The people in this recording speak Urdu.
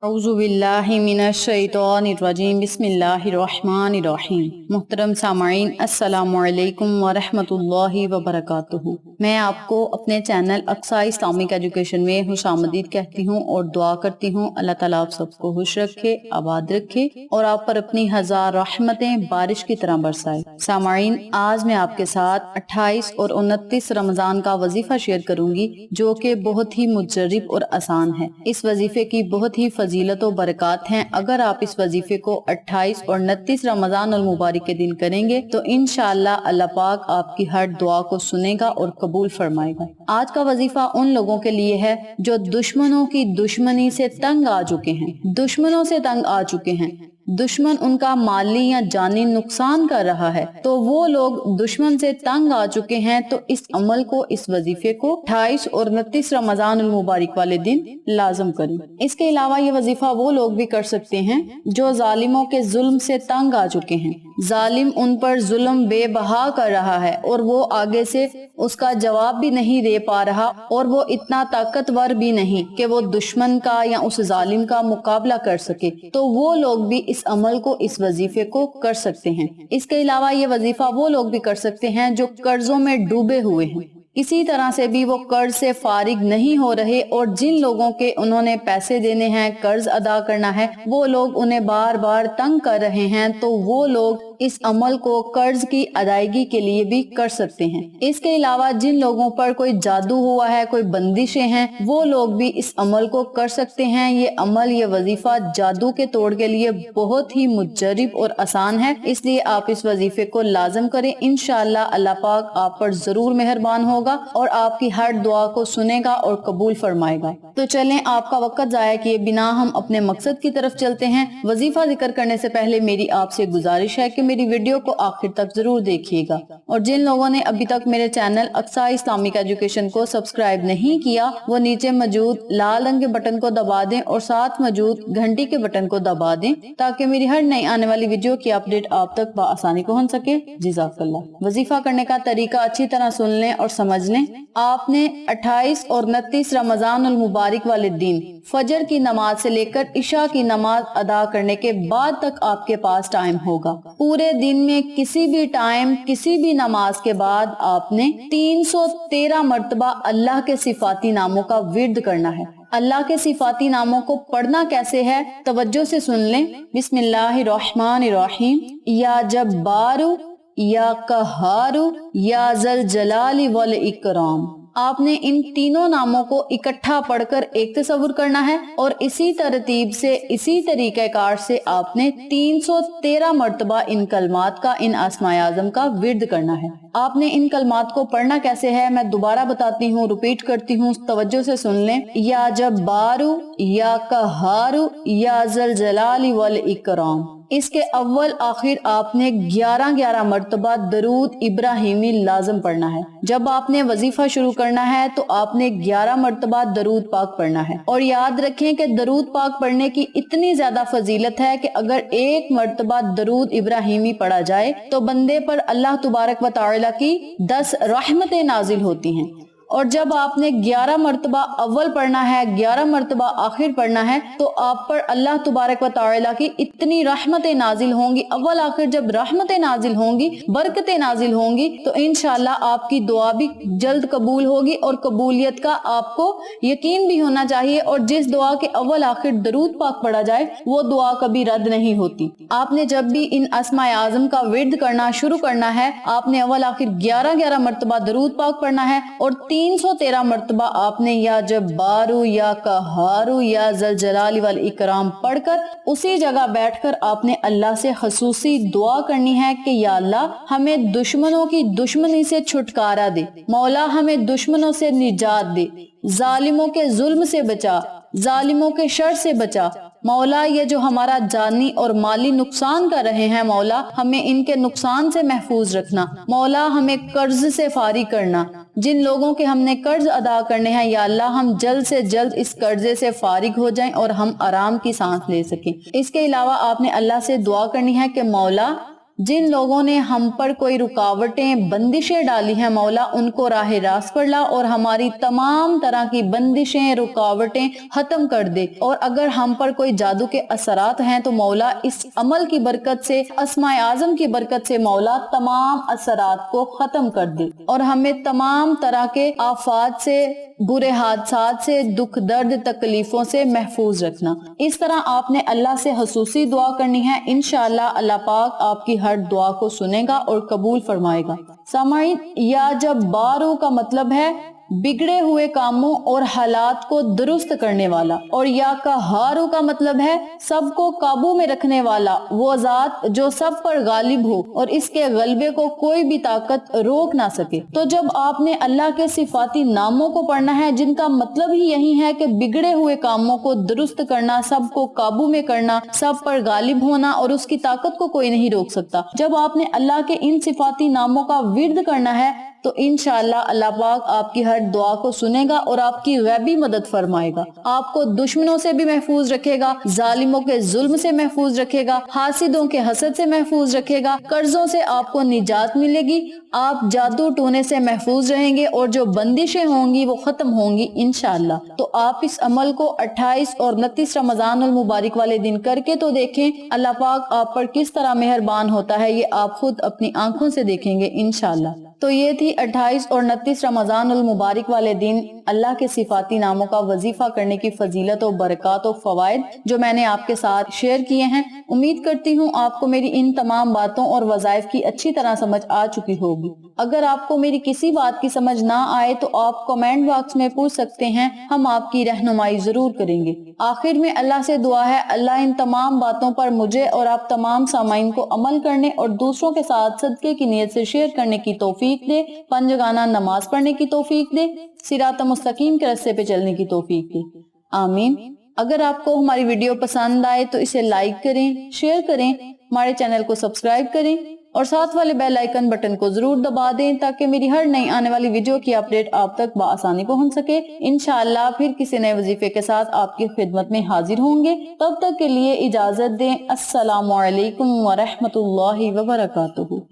اعوذ باللہ من الشیطان الرجیم بسم اللہ الرحمن الرحیم۔ محترم سامعین، السلام علیکم ورحمۃ اللہ وبرکاتہ۔ میں آپ کو اپنے چینل اقصیٰ اسلامک ایجوکیشن میں خوش آمدید کہتی ہوں اور دعا کرتی ہوں اللہ تعالیٰ آپ سب کو خوش رکھے، آباد رکھے اور آپ پر اپنی ہزار رحمتیں بارش کی طرح برسائے۔ سامعین، آج میں آپ کے ساتھ 28 اور 29 رمضان کا وظیفہ شیئر کروں گی جو کہ بہت ہی مجرب اور آسان ہے۔ اس وظیفے کی بہت ہی فضیلت و برکات ہیں۔ اگر آپ اس وظیفے کو 28 اور 29 رمضان المبارک کے دن کریں گے تو انشاءاللہ اللہ پاک آپ کی ہر دعا کو سنے گا اور قبول فرمائے گا۔ آج کا وظیفہ ان لوگوں کے لیے ہے جو دشمنوں کی دشمنی سے تنگ آ چکے ہیں، دشمنوں سے تنگ آ چکے ہیں، دشمن ان کا مالی یا جانی نقصان کر رہا ہے، تو وہ لوگ دشمن سے تنگ آ چکے ہیں تو اس عمل کو، اس وظیفے کو 28 اور 29 رمضان المبارک والے دن لازم کریں۔ اس کے علاوہ یہ وظیفہ وہ لوگ بھی کر سکتے ہیں جو ظالموں کے ظلم سے تنگ آ چکے ہیں، ظالم ان پر ظلم بے بہا کر رہا ہے اور وہ آگے سے اس کا جواب بھی نہیں دے پا رہا اور وہ اتنا طاقتور بھی نہیں کہ وہ دشمن کا یا اس ظالم کا مقابلہ کر سکے، تو وہ لوگ بھی اس عمل کو، اس وظیفے کو کر سکتے ہیں۔ اس کے علاوہ یہ وظیفہ وہ لوگ بھی کر سکتے ہیں جو قرضوں میں ڈوبے ہوئے ہیں، کسی طرح سے بھی وہ قرض سے فارغ نہیں ہو رہے اور جن لوگوں کے انہوں نے پیسے دینے ہیں، قرض ادا کرنا ہے، وہ لوگ انہیں بار بار تنگ کر رہے ہیں، تو وہ لوگ اس عمل کو قرض کی ادائیگی کے لیے بھی کر سکتے ہیں۔ اس کے علاوہ جن لوگوں پر کوئی جادو ہوا ہے، کوئی بندشیں ہیں، وہ لوگ بھی اس عمل کو کر سکتے ہیں۔ یہ عمل، یہ وظیفہ جادو کے توڑ کے لیے بہت ہی مجرب اور آسان ہے، اس لیے آپ اس وظیفے کو لازم کریں۔ انشاءاللہ اللہ پاک آپ پر ضرور مہربان ہوگا اور آپ کی ہر دعا کو سنے گا اور قبول فرمائے گا۔ تو چلیں آپ کا وقت ضائع کیے بنا ہم اپنے مقصد کی طرف چلتے ہیں۔ وظیفہ ذکر کرنے سے پہلے میری آپ سے گزارش ہے کہ میری ویڈیو کو آخر تک ضرور دیکھیے گا، اور جن لوگوں نے ابھی تک میرے چینل اقصیٰ اسلامک ایجوکیشن کو سبسکرائب نہیں کیا، وہ نیچے موجود لال رنگ کے بٹن کو دبا دیں اور ساتھ موجود گھنٹی کے بٹن کو دبا دیں تاکہ میری ہر نئی آنے والی ویڈیو کی اپڈیٹ آپ تک بآسانی پہنچ سکے۔ جزاک اللہ۔ وظیفہ کرنے کا طریقہ اچھی طرح سن لیں اور سمجھ لیں۔ آپ نے 28 اور 29 رمضان المبارک والے دن فجر کی نماز سے لے کر عشاء کی نماز ادا کرنے کے بعد تک آپ کے پاس ٹائم ہوگا۔ پورے دن میں کسی بھی ٹائم، کسی بھی نماز کے بعد آپ نے 313 مرتبہ اللہ کے صفاتی ناموں کا ورد کرنا ہے۔ اللہ کے صفاتی ناموں کو پڑھنا کیسے ہے، توجہ سے سن لیں۔ بسم اللہ الرحمن الرحیم۔ یا جبارو، یا قہارو، یا ذل جلال والاکرام۔ آپ نے ان تینوں ناموں کو اکٹھا پڑھ کر ایک تصور کرنا ہے اور اسی ترتیب سے، اسی طریقہ کار سے آپ نے 313 مرتبہ ان کلمات کا، ان اسماء اعظم کا ورد کرنا ہے۔ آپ نے ان کلمات کو پڑھنا کیسے ہے میں دوبارہ بتاتی ہوں، ریپیٹ کرتی ہوں، توجہ سے سن لیں۔ یا جبارو، یا قہارو، یا ذل جلال والاکرام۔ اس کے اول آخر آپ نے 11 مرتبہ درود ابراہیمی لازم پڑھنا ہے۔ جب آپ نے وظیفہ شروع کرنا ہے تو آپ نے 11 مرتبہ درود پاک پڑھنا ہے، اور یاد رکھیں کہ درود پاک پڑھنے کی اتنی زیادہ فضیلت ہے کہ اگر 1 مرتبہ درود ابراہیمی پڑھا جائے تو بندے پر اللہ تبارک و تعالیٰ کی 10 رحمتیں نازل ہوتی ہیں، اور جب آپ نے 11 مرتبہ اول پڑھنا ہے، 11 مرتبہ آخر پڑھنا ہے، تو آپ پر اللہ تبارک و تعالیٰ کی اتنی رحمتیں نازل ہوں گی۔ اول آخر جب رحمتیں نازل ہوں گی، برکتیں نازل ہوں گی، تو انشاءاللہ آپ کی دعا بھی جلد قبول ہوگی، اور قبولیت کا آپ کو یقین بھی ہونا چاہیے، اور جس دعا کے اول آخر درود پاک پڑھا جائے وہ دعا کبھی رد نہیں ہوتی۔ آپ نے جب بھی ان اسماء اعظم کا ورد کرنا شروع کرنا ہے، آپ نے اول آخر 11 مرتبہ درود پاک پڑھنا ہے، اور 313 مرتبہ آپ نے یا جبارو، یا قہارو، یا ذل جلال والاکرام پڑھ کر اسی جگہ بیٹھ کر آپ نے اللہ سے خصوصی دعا کرنی ہے کہ یا اللہ ہمیں دشمنوں کی دشمنی سے چھٹکارا دے، مولا ہمیں دشمنوں سے نجات دے، ظالموں کے ظلم سے بچا، ظالموں کے شر سے بچا، مولا یہ جو ہمارا جانی اور مالی نقصان کر رہے ہیں، مولا ہمیں ان کے نقصان سے محفوظ رکھنا، مولا ہمیں قرض سے فارغ کرنا، جن لوگوں کے ہم نے قرض ادا کرنے ہیں یا اللہ ہم جلد سے جلد اس قرضے سے فارغ ہو جائیں اور ہم آرام کی سانس لے سکیں۔ اس کے علاوہ آپ نے اللہ سے دعا کرنی ہے کہ مولا جن لوگوں نے ہم پر کوئی رکاوٹیں بندشیں ڈالی ہیں مولا ان کو راہ راست پر لا اور ہماری تمام طرح کی بندشیں رکاوٹیں ختم کر دے، اور اگر ہم پر کوئی جادو کے اثرات ہیں تو مولا اس عمل کی برکت سے، اسماء اعظم کی برکت سے مولا تمام اثرات کو ختم کر دے اور ہمیں تمام طرح کے آفات سے، برے حادثات سے، دکھ درد تکلیفوں سے محفوظ رکھنا۔ اس طرح آپ نے اللہ سے خصوصی دعا کرنی ہے، انشاءاللہ اللہ پاک آپ کی ہر دعا کو سنے گا اور قبول فرمائے گا۔ سامعین، یا جب بارو کا مطلب ہے بگڑے ہوئے کاموں اور حالات کو درست کرنے والا، اور یا کا ہارو کا مطلب ہے سب کو قابو میں رکھنے والا، وہ ذات جو سب پر غالب ہو اور اس کے غلبے کو کوئی بھی طاقت روک نہ سکے۔ تو جب آپ نے اللہ کے صفاتی ناموں کو پڑھنا ہے جن کا مطلب ہی یہی ہے کہ بگڑے ہوئے کاموں کو درست کرنا، سب کو قابو میں کرنا، سب پر غالب ہونا، اور اس کی طاقت کو کوئی نہیں روک سکتا، جب آپ نے اللہ کے ان صفاتی ناموں کا ورد کرنا ہے تو انشاءاللہ اللہ پاک آپ کی ہر دعا کو سنے گا اور آپ کی غیبی مدد فرمائے گا، آپ کو دشمنوں سے بھی محفوظ رکھے گا، ظالموں کے ظلم سے محفوظ رکھے گا، حاسدوں کے حسد سے محفوظ رکھے گا، قرضوں سے آپ کو نجات ملے گی، آپ جادو ٹونے سے محفوظ رہیں گے، اور جو بندشیں ہوں گی وہ ختم ہوں گی انشاءاللہ۔ تو آپ اس عمل کو 28 اور 29 رمضان المبارک والے دن کر کے تو دیکھیں، اللہ پاک آپ پر کس طرح مہربان ہوتا ہے یہ آپ خود اپنی آنکھوں سے دیکھیں گے انشاءاللہ۔ تو یہ تھی 28 اور 29 رمضان المبارک والے دن اللہ کے صفاتی ناموں کا وظیفہ کرنے کی فضیلت و برکات و فوائد جو میں نے آپ کے ساتھ شیئر کیے ہیں۔ امید کرتی ہوں آپ کو میری ان تمام باتوں اور وظائف کی اچھی طرح سمجھ آ چکی ہوگی۔ اگر آپ کو میری کسی بات کی سمجھ نہ آئے تو آپ کمنٹ باکس میں پوچھ سکتے ہیں، ہم آپ کی رہنمائی ضرور کریں گے۔ آخر میں اللہ سے دعا ہے اللہ ان تمام باتوں پر مجھے اور آپ تمام سامعین کو عمل کرنے اور دوسروں کے ساتھ صدقے کی نیت سے شیئر کرنے کی توفیق دے، پنجگانہ نماز پڑھنے کی توفیق دے، صراط مستقیم کے راستے پہ چلنے کی توفیق دے، آمین۔ اگر آپ کو ہماری ویڈیو پسند آئے تو اسے لائک کریں، شیئر کریں، ہمارے چینل کو سبسکرائب کریں اور ساتھ والے بیل آئیکن بٹن کو ضرور دبا دیں تاکہ میری ہر نئی آنے والی ویڈیو کی اپڈیٹ آپ تک بآسانی پہنچ سکے۔ انشاءاللہ پھر کسی نئے وظیفے کے ساتھ آپ کی خدمت میں حاضر ہوں گے، تب تک کے لیے اجازت دیں۔ السلام علیکم ورحمۃ اللہ وبرکاتہ۔